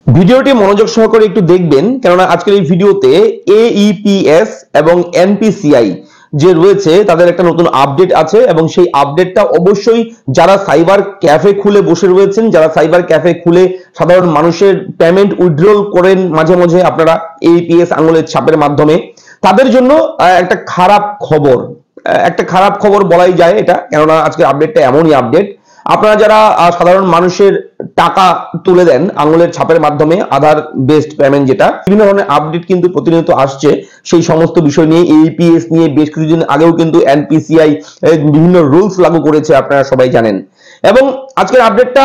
ভিডিওটি মনোযোগ সহকারে একটু দেখবেন, কেননা আজকের এই ভিডিওতে এইপিএস এবং এনপিসিআই যে রয়েছে তাদের একটা নতুন আপডেট আছে এবং সেই আপডেটটা অবশ্যই যারা সাইবার ক্যাফে খুলে বসে রয়েছেন, যারা সাইবার ক্যাফে খুলে সাধারণ মানুষের পেমেন্ট উইথড্রল করেন মাঝে মাঝে আপনারা এইপিএস আঙুলের ছাপের মাধ্যমে, তাদের জন্য একটা খারাপ খবর বলাই যায় এটা, কেননা আজকের আপডেটটা এমনই আপডেট। আপনারা যারা সাধারণ মানুষের টাকা তুলে দেন আঙুলের ছাপের মাধ্যমে, আধার বেসড পেমেন্ট, যেটা বিভিন্ন ধরনের আপডেট কিন্তু প্রতিনিয়ত আসছে সেই সমস্ত বিষয় নিয়ে। এইপিএস নিয়ে বেশ কিছুদিন আগেও কিন্তু এনপিসিআই বিভিন্ন রুলস লাগু করেছে, আপনারা সবাই জানেন। এবং আজকের আপডেটটা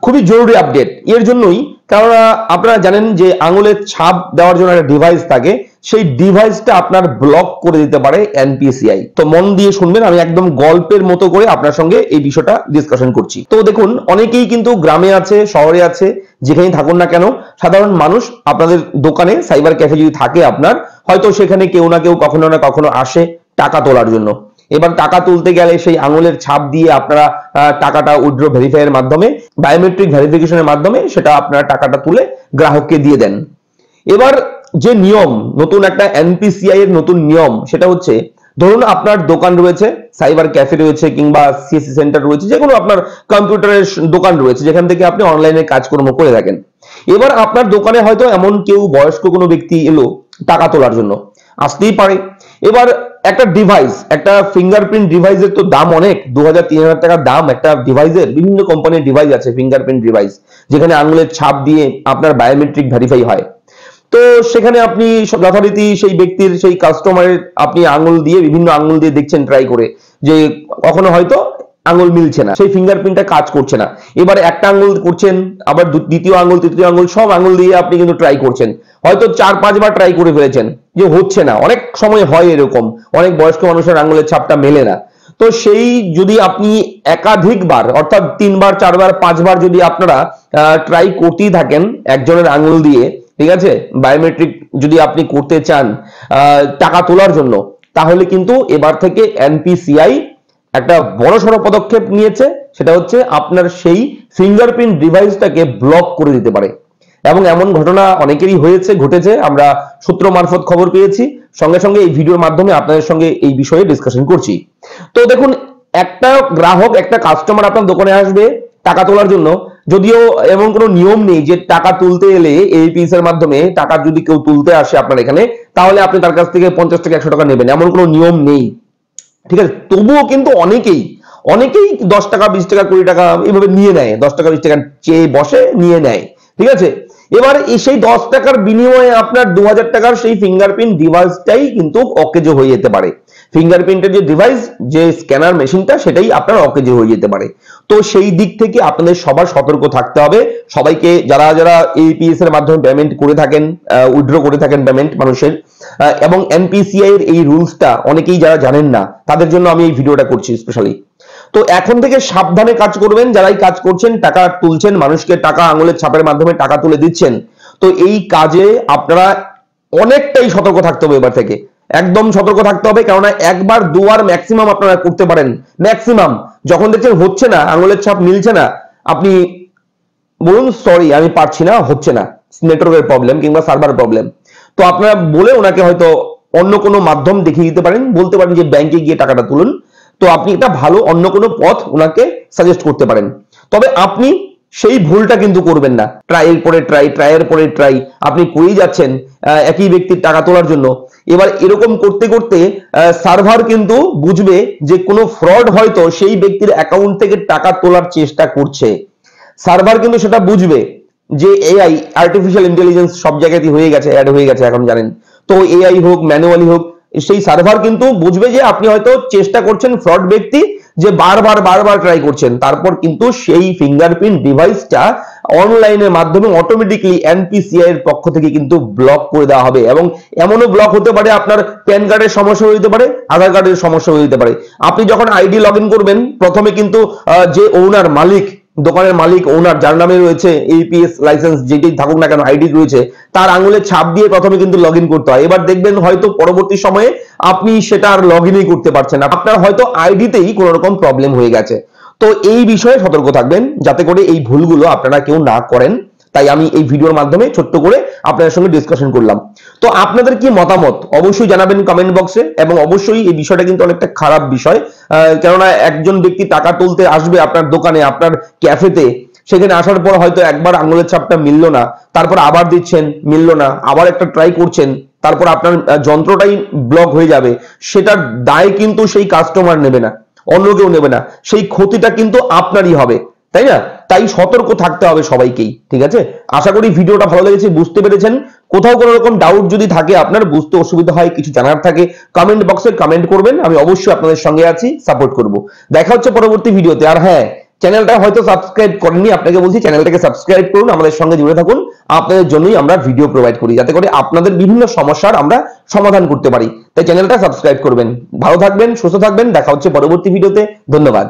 খুবই জরুরি আপডেট এর জন্যই, কারণ আপনারা জানেন যে আঙুলের ছাপ দেওয়ার জন্য একটা ডিভাইস থাকে, সেই ডিভাইসটা আপনার ব্লক করে দিতে পারে এনপিসিআই। তো মন দিয়ে শুনবেন, আমি একদম গল্পের মতো করে আপনার সঙ্গে এই বিষয়টা ডিসকাশন করছি। তো দেখুন, অনেকেই কিন্তু গ্রামে আছে, শহরে আছে, যেখানেই থাকুন না কেন, সাধারণ মানুষ আপনাদের দোকানে সাইবার ক্যাফে যদি থাকে আপনার, হয়তো সেখানে কেউ না কেউ কখনো না কখনো আসে টাকা তোলার জন্য। এবার টাকা তুলতে গেলে সেই আঙুলের ছাপ দিয়ে আপনারা টাকাটা উইথড্র ভেরিফাইয়ের মাধ্যমে, বায়োমেট্রিক ভেরিফিকেশনের মাধ্যমে সেটা আপনারা টাকাটা তুলে গ্রাহককে দিয়ে দেন। এবার যে নিয়ম, নতুন একটা এনপিসিআই এর নতুন নিয়ম, সেটা হচ্ছে, ধরুন আপনার দোকান রয়েছে, সাইবার ক্যাফে রয়েছে, কিংবা সিএসসি সেন্টার রয়েছে, যে কোনো আপনার কম্পিউটারের দোকান রয়েছে যেখান থেকে আপনি অনলাইনে কাজকর্ম করে থাকেন। এবার আপনার দোকানে হয়তো এমন কেউ বয়স্ক কোনো ব্যক্তি এলো টাকা তোলার জন্য, আসতেই পারে। এবার একটা ডিভাইস, একটা ফিঙ্গারপ্রিন্ট ডিভাইসের তো দাম অনেক, 2000-3000 টাকা দাম একটা ডিভাইসের। বিভিন্ন কোম্পানির ডিভাইস আছে ফিঙ্গারপ্রিন্ট ডিভাইস, যেখানে আঙুলের ছাপ দিয়ে আপনার বায়োমেট্রিক ভেরিফাই হয়। তো সেখানে আপনি যথারীতি সেই ব্যক্তির, সেই কাস্টমারের আপনি আঙুল দিয়ে, বিভিন্ন আঙুল দিয়ে দেখছেন ট্রাই করে, যে কখনো হয়তো আঙুল মিলছে না, সেই ফিঙ্গারপ্রিন্টটা কাজ করছে না। এবার একটা আঙুল করছেন, আবার দ্বিতীয় আঙুল, তৃতীয় আঙুল, সব আঙুল দিয়ে আপনি কিন্তু ট্রাই করছেন, হয়তো 4-5 বার ট্রাই করে ফেলেছেন, যে হচ্ছে না। অনেক সময় হয় এরকম, অনেক বয়স্ক মানুষের আঙুলের ছাপটা মেলে না। তো সেই যদি আপনি একাধিকবার, অর্থাৎ 3 বার, 4 বার, 5 বার যদি আপনারা ট্রাই করতেই থাকেন একজনের আঙুল দিয়ে, ঠিক আছে, বায়োমেট্রিক যদি আপনি করতে চান টাকা তোলার জন্য, তাহলে কিন্তু এবার থেকে এনপিসিআই একটা বড়সড় পদক্ষেপ নিয়েছে। সেটা হচ্ছে আপনার সেই ফিঙ্গারপ্রিন্ট ডিভাইসটাকে ব্লক করে দিতে পারে। এবং এমন ঘটনা অনেকেরই ঘটেছে, আমরা সূত্র মারফত খবর পেয়েছি, সঙ্গে সঙ্গে এই ভিডিওর মাধ্যমে আপনাদের সঙ্গে এই বিষয়ে ডিসকাশন করছি। তো দেখুন, একটা গ্রাহক, একটা কাস্টমার আপনার দোকানে আসবে টাকা তোলার জন্য, যদিও এমন কোনো নিয়ম নেই যে টাকা তুলতে এলে এইপিএস এর মাধ্যমে টাকা যদি কেউ তুলতে আসে আপনার এখানে, তাহলে আপনি তার কাছ থেকে 50 টাকা 100 টাকা নেবেন, এমন কোনো নিয়ম নেই, ঠিক আছে। তবুও কিন্তু অনেকেই 10 টাকা, 20 টাকা, 20 টাকা এইভাবে নিয়ে নেয়, 10 টাকা 20 টাকা চেয়ে বসে নিয়ে নেয়, ঠিক আছে। এবার সেই 10 টাকার বিনিময়ে আপনার 2000 টাকার সেই ফিঙ্গারপ্রিন্ট ডিভাইসটাই কিন্তু অকেজো হয়ে যেতে পারে। ফিঙ্গারপ্রিন্টের যে ডিভাইস, যে স্ক্যানার মেশিনটা, সেটাই আপনার অকেজো হয়ে যেতে পারে। তো সেই দিক থেকে আপনাদের সবার সতর্ক থাকতে হবে। সবাইকে, যারা যারা এইপিএস এর মাধ্যমে পেমেন্ট করে থাকেন, উইথড্র করে থাকেন পেমেন্ট মানুষের, এবং এনপিসিআই এর এই রুলসটা অনেকেই যারা জানেন না, তাদের জন্য আমি এই ভিডিওটা করছি স্পেশালি। তো এখন থেকে সাবধানে কাজ করবেন, যারাই কাজ করছেন, টাকা তুলছেন, মানুষকে টাকা আঙুলের ছাপের মাধ্যমে টাকা তুলে দিচ্ছেন, তো এই কাজে আপনারা অনেকটাই সতর্ক থাকতে হবে। এবার থেকে একদম সতর্ক থাকতে হবে, কেননা একবার দুবার ম্যাক্সিমাম আপনারা করতে পারেন। ম্যাক্সিমাম যখন দেখছেন হচ্ছে না, আঙুলের ছাপ মিলছে না, আপনি বলুন সরি আমি পারছি না, হচ্ছে না, নেটওয়ার্কের প্রবলেম কিংবা সার্ভার প্রবলেম। তো আপনারা বলে ওনাকে হয়তো অন্য কোনো মাধ্যম দেখিয়ে দিতে পারেন, বলতে পারেন যে ব্যাংকে গিয়ে টাকাটা তুলুন। তো আপনি এটা ভালো অন্য কোনো পথ ওনাকে সাজেস্ট করতে পারেন। তবে আপনি সেই ভুলটা কিন্তু করবেন না, ট্রাইয়ের পরে ট্রাই আপনি করেই যাচ্ছেন একই ব্যক্তির টাকা তোলার জন্য। এবার এরকম করতে করতে সার্ভার কিন্তু বুঝবে যে কোনো ফ্রড হয়তো সেই ব্যক্তির অ্যাকাউন্ট থেকে টাকা তোলার চেষ্টা করছে। সার্ভার কিন্তু সেটা বুঝবে, যে এআই, আর্টিফিশিয়াল ইন্টেলিজেন্স সব জায়গাতেই হয়ে গেছে, অ্যাড হয়ে গেছে এখন জানেন। তো এআই হোক, ম্যানুয়ালি হোক, সেই সার্ভার কিন্তু বুঝবে যে আপনি হয়তো চেষ্টা করছেন, ফ্রড ব্যক্তি, যে বারবার ট্রাই করছেন। তারপর কিন্তু সেই ফিঙ্গারপ্রিন্ট ডিভাইসটা অনলাইনের মাধ্যমে অটোমেটিক্যালি এনপিসিআই এর পক্ষ থেকে কিন্তু ব্লক করে দেওয়া হবে। এবং এমনও ব্লক হতে পারে, আপনার প্যান কার্ডের সমস্যা হতে পারে, আধার কার্ডের সমস্যা হতে পারে। আপনি যখন আইডি লগ ইন করবেন, প্রথমে কিন্তু যে ওনার, মালিক, দোকানের মালিক, ওনার, যার নামে রয়েছে এইপিএস লাইসেন্স যেটাই থাকুক না কেন, আইডি রয়েছে, তার আঙুলের ছাপ দিয়ে প্রথমে কিন্তু লগ ইন করতে হয়। এবার দেখবেন হয়তো পরবর্তী সময়ে আপনি সেটা আর লগ ইনই করতে পারছেন না, আপনার হয়তো আইডিতেই কোনো রকম প্রবলেম হয়ে গেছে। তো এই বিষয়ে সতর্ক থাকবেন, যাতে করে এই ভুলগুলো আপনারা কেউ না করেন। তাই আমি এই ভিডিওর মাধ্যমে ছোট্ট করে আপনাদের সঙ্গে ডিসকাশন করলাম। তো আপনাদের কি মতামত অবশ্যই জানাবেন কমেন্ট বক্সে, এবং অবশ্যই এই বিষয়টা কিন্তু অনেকটা খারাপ বিষয়, কেননা একজন ব্যক্তি টাকা তুলতে আসবে আপনার দোকানে, আপনার ক্যাফেতে, সেখানে আসার পর হয়তো একবার আঙুলের ছাপটা মিললো না, তারপর আবার দিচ্ছেন, মিললো না, আবার একটা ট্রাই করছেন, তারপর আপনার যন্ত্রটাই ব্লক হয়ে যাবে, সেটার দায় কিন্তু সেই কাস্টমার নেবে না, অন্য কেউ নেবে না, সেই ক্ষতিটা কিন্তু আপনারই হবে, তাই না? তাই সতর্ক থাকতে হবে সবাইকেই। ঠিক আছে, আশা করি ভিডিওটা ভালো লেগেছে, বুঝতে পেরেছেন। কোথাও কোনো রকম ডাউট যদি থাকে, আপনার বুঝতে অসুবিধা হয়, কিছু জানার থাকে, কমেন্ট বক্সে কমেন্ট করবেন, আমি অবশ্যই আপনাদের সঙ্গে আছি, সাপোর্ট করব। দেখা হচ্ছে পরবর্তী ভিডিওতে। আর হ্যাঁ, চ্যানেলটা হয়তো সাবস্ক্রাইব করেননি, আপনাকে বলছি চ্যানেলটাকে সাবস্ক্রাইব করুন, আমাদের সঙ্গে জুড়ে থাকুন। আপনাদের জন্যই আমরা ভিডিও প্রোভাইড করি, যাতে করে আপনাদের বিভিন্ন সমস্যার আমরা সমাধান করতে পারি। তাই চ্যানেলটা সাবস্ক্রাইব করবেন। ভালো থাকবেন, সুস্থ থাকবেন, দেখা হচ্ছে পরবর্তী ভিডিওতে। ধন্যবাদ।